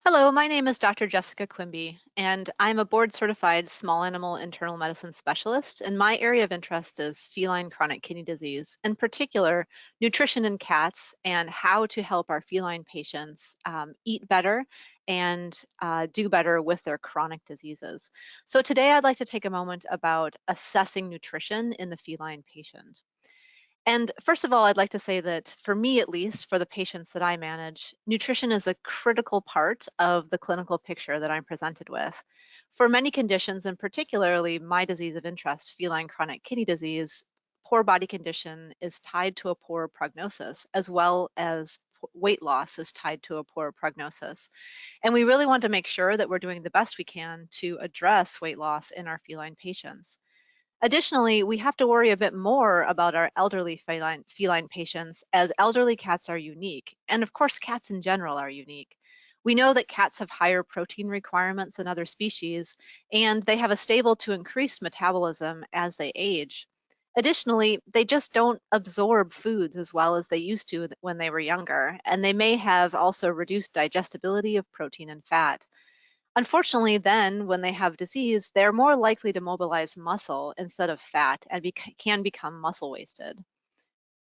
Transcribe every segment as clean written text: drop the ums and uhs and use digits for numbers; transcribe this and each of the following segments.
Hello, my name is Dr. Jessica Quimby, and I'm a board-certified small animal internal medicine specialist, and my area of interest is feline chronic kidney disease, in particular, nutrition in cats and how to help our feline patients eat better and do better with their chronic diseases. So today I'd like to take a moment about assessing nutrition in the feline patient. And first of all, I'd like to say that for me, at least, for the patients that I manage, nutrition is a critical part of the clinical picture that I'm presented with. For many conditions, and particularly my disease of interest, feline chronic kidney disease, poor body condition is tied to a poor prognosis, as well as weight loss is tied to a poor prognosis. And we really want to make sure that we're doing the best we can to address weight loss in our feline patients. Additionally, we have to worry a bit more about our elderly feline patients as elderly cats are unique. And of course, cats in general are unique. We know that cats have higher protein requirements than other species, and they have a stable to increased metabolism as they age. Additionally, they just don't absorb foods as well as they used to when they were younger, and they may have also reduced digestibility of protein and fat. Unfortunately, then when they have disease, they're more likely to mobilize muscle instead of fat and can become muscle wasted.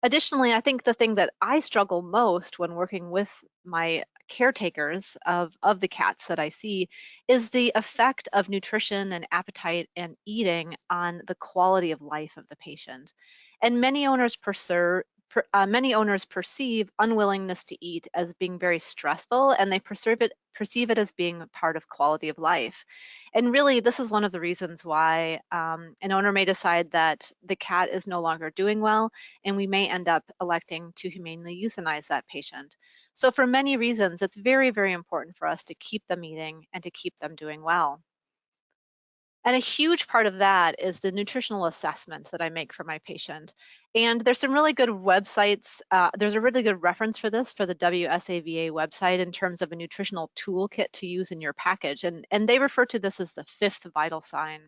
Additionally, I think the thing that I struggle most when working with my caretakers of the cats that I see is the effect of nutrition and appetite and eating on the quality of life of the patient. And many owners perceive unwillingness to eat as being very stressful, and they perceive it as being a part of quality of life. And really, this is one of the reasons why an owner may decide that the cat is no longer doing well, and we may end up electing to humanely euthanize that patient. So for many reasons, it's very, very important for us to keep them eating and to keep them doing well. And a huge part of that is the nutritional assessment that I make for my patient. And there's some really good websites. There's a really good reference for this for the WSAVA website in terms of a nutritional toolkit to use in your package. And they refer to this as the fifth vital sign.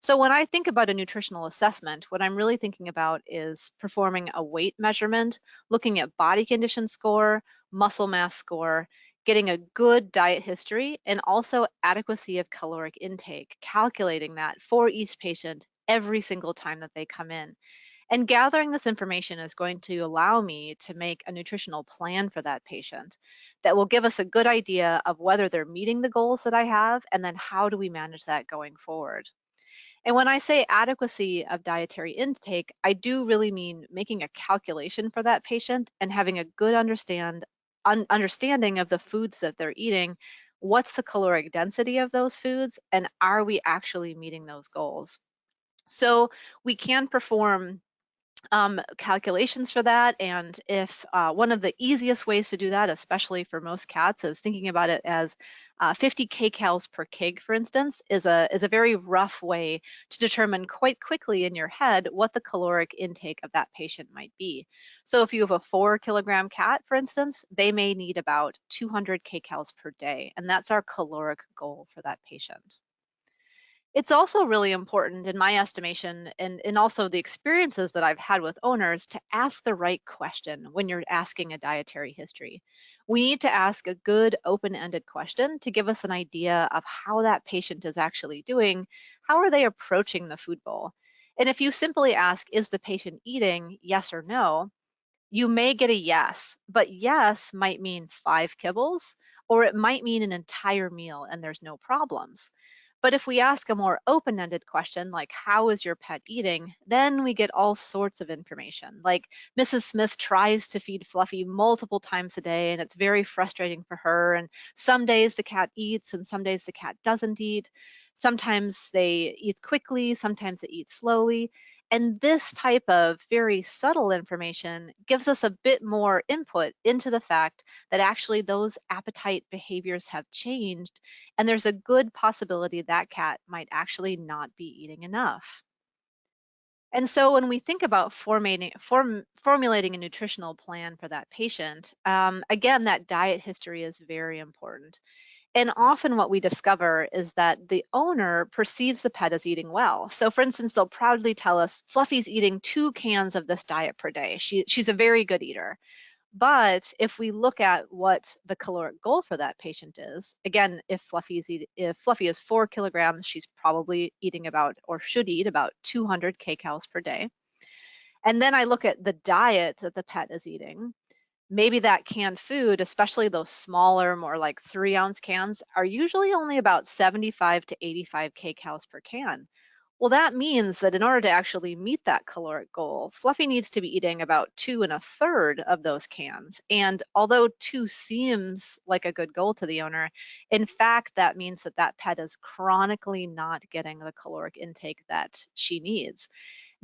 So when I think about a nutritional assessment, what I'm really thinking about is performing a weight measurement, looking at body condition score, muscle mass score, getting a good diet history, and also adequacy of caloric intake, calculating that for each patient every single time that they come in. And gathering this information is going to allow me to make a nutritional plan for that patient that will give us a good idea of whether they're meeting the goals that I have, and then how do we manage that going forward. And when I say adequacy of dietary intake, I do really mean making a calculation for that patient and having a good understanding of the foods that they're eating. What's the caloric density of those foods, and are we actually meeting those goals? So we can perform calculations for that. And if one of the easiest ways to do that, especially for most cats, is thinking about it as 50 kcals per kg, for instance, is a very rough way to determine quite quickly in your head what the caloric intake of that patient might be. So if you have a 4 kilogram cat, for instance, they may need about 200 kcals per day, and that's our caloric goal for that patient. It's also really important in my estimation and also the experiences that I've had with owners to ask the right question when you're asking a dietary history. We need to ask a good open-ended question to give us an idea of how that patient is actually doing. How are they approaching the food bowl? And if you simply ask, is the patient eating, yes or no, you may get a yes, but yes might mean 5 kibbles, or it might mean an entire meal and there's no problems. But if we ask a more open-ended question, like how is your pet eating, then we get all sorts of information. Like Mrs. Smith tries to feed Fluffy multiple times a day, and it's very frustrating for her. And some days the cat eats, and some days the cat doesn't eat. Sometimes they eat quickly, sometimes they eat slowly. And this type of very subtle information gives us a bit more input into the fact that actually those appetite behaviors have changed, and there's a good possibility that cat might actually not be eating enough. And so when we think about formulating a nutritional plan for that patient, again, that diet history is very important. And often what we discover is that the owner perceives the pet as eating well. So for instance, they'll proudly tell us, Fluffy's eating 2 cans of this diet per day. She's a very good eater. But if we look at what the caloric goal for that patient is, again, if Fluffy is 4 kilograms, she's probably eating about, or should eat about, 200 kcals per day. And then I look at the diet that the pet is eating. Maybe that canned food, especially those smaller, more like 3-ounce cans, are usually only about 75 to 85 kcals per can. Well, that means that in order to actually meet that caloric goal, Fluffy needs to be eating about 2 1/3 of those cans. And although 2 seems like a good goal to the owner, in fact, that means that that pet is chronically not getting the caloric intake that she needs.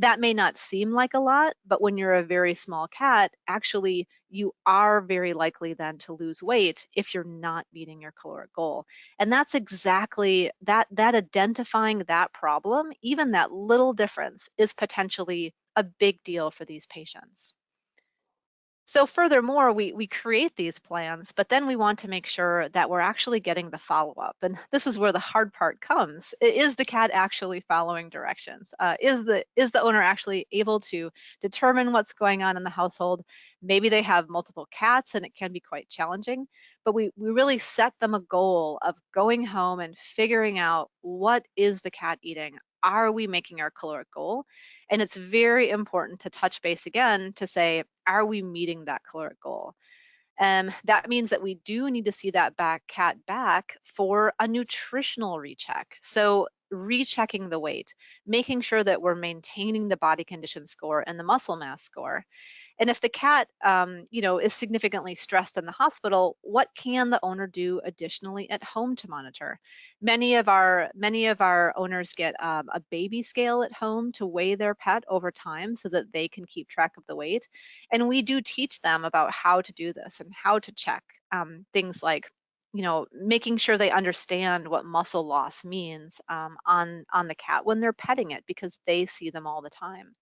That may not seem like a lot, but when you're a very small cat, actually, you are very likely then to lose weight if you're not meeting your caloric goal. And that's exactly that identifying that problem, even that little difference, is potentially a big deal for these patients. So furthermore, we create these plans, but then we want to make sure that we're actually getting the follow-up. And this is where the hard part comes. Is the cat actually following directions? Is the owner actually able to determine what's going on in the household? Maybe they have multiple cats and it can be quite challenging, but we really set them a goal of going home and figuring out, what is the cat eating? Are we making our caloric goal? And it's very important to touch base again to say, are we meeting that caloric goal? That means that we do need to see that cat back for a nutritional recheck. So rechecking the weight, making sure that we're maintaining the body condition score and the muscle mass score. And if the cat, is significantly stressed in the hospital, what can the owner do additionally at home to monitor? Many of our owners get a baby scale at home to weigh their pet over time so that they can keep track of the weight. And we do teach them about how to do this and how to check things like, making sure they understand what muscle loss means on the cat when they're petting it, because they see them all the time.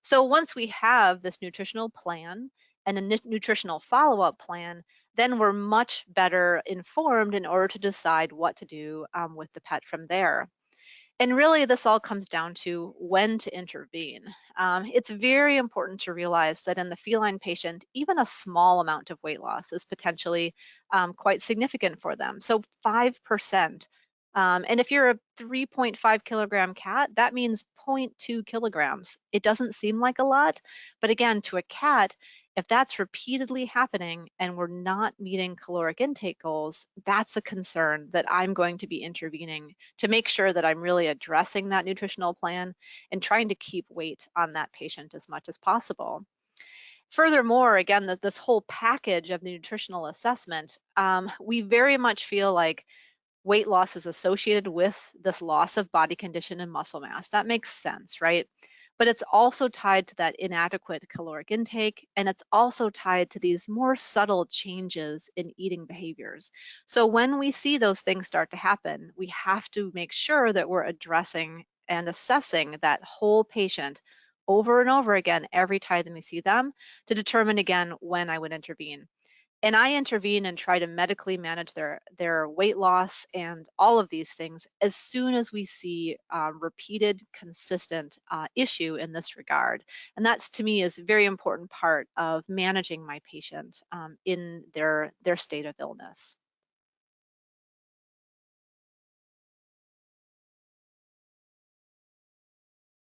So once we have this nutritional plan and a nutritional follow-up plan, then we're much better informed in order to decide what to do with the pet from there. And really, this all comes down to when to intervene. It's very important to realize that in the feline patient, even a small amount of weight loss is potentially quite significant for them. So 5%. And if you're a 3.5 kilogram cat, that means 0.2 kilograms. It doesn't seem like a lot, but again, to a cat, if that's repeatedly happening and we're not meeting caloric intake goals, that's a concern that I'm going to be intervening to make sure that I'm really addressing that nutritional plan and trying to keep weight on that patient as much as possible. Furthermore, again, that this whole package of the nutritional assessment, we very much feel like weight loss is associated with this loss of body condition and muscle mass. That makes sense, right? But it's also tied to that inadequate caloric intake, and it's also tied to these more subtle changes in eating behaviors. So when we see those things start to happen, we have to make sure that we're addressing and assessing that whole patient over and over again every time we see them, to determine again when I would intervene. And I intervene and try to medically manage their weight loss and all of these things as soon as we see repeated, consistent issue in this regard. And that's, to me, is a very important part of managing my patient in their state of illness.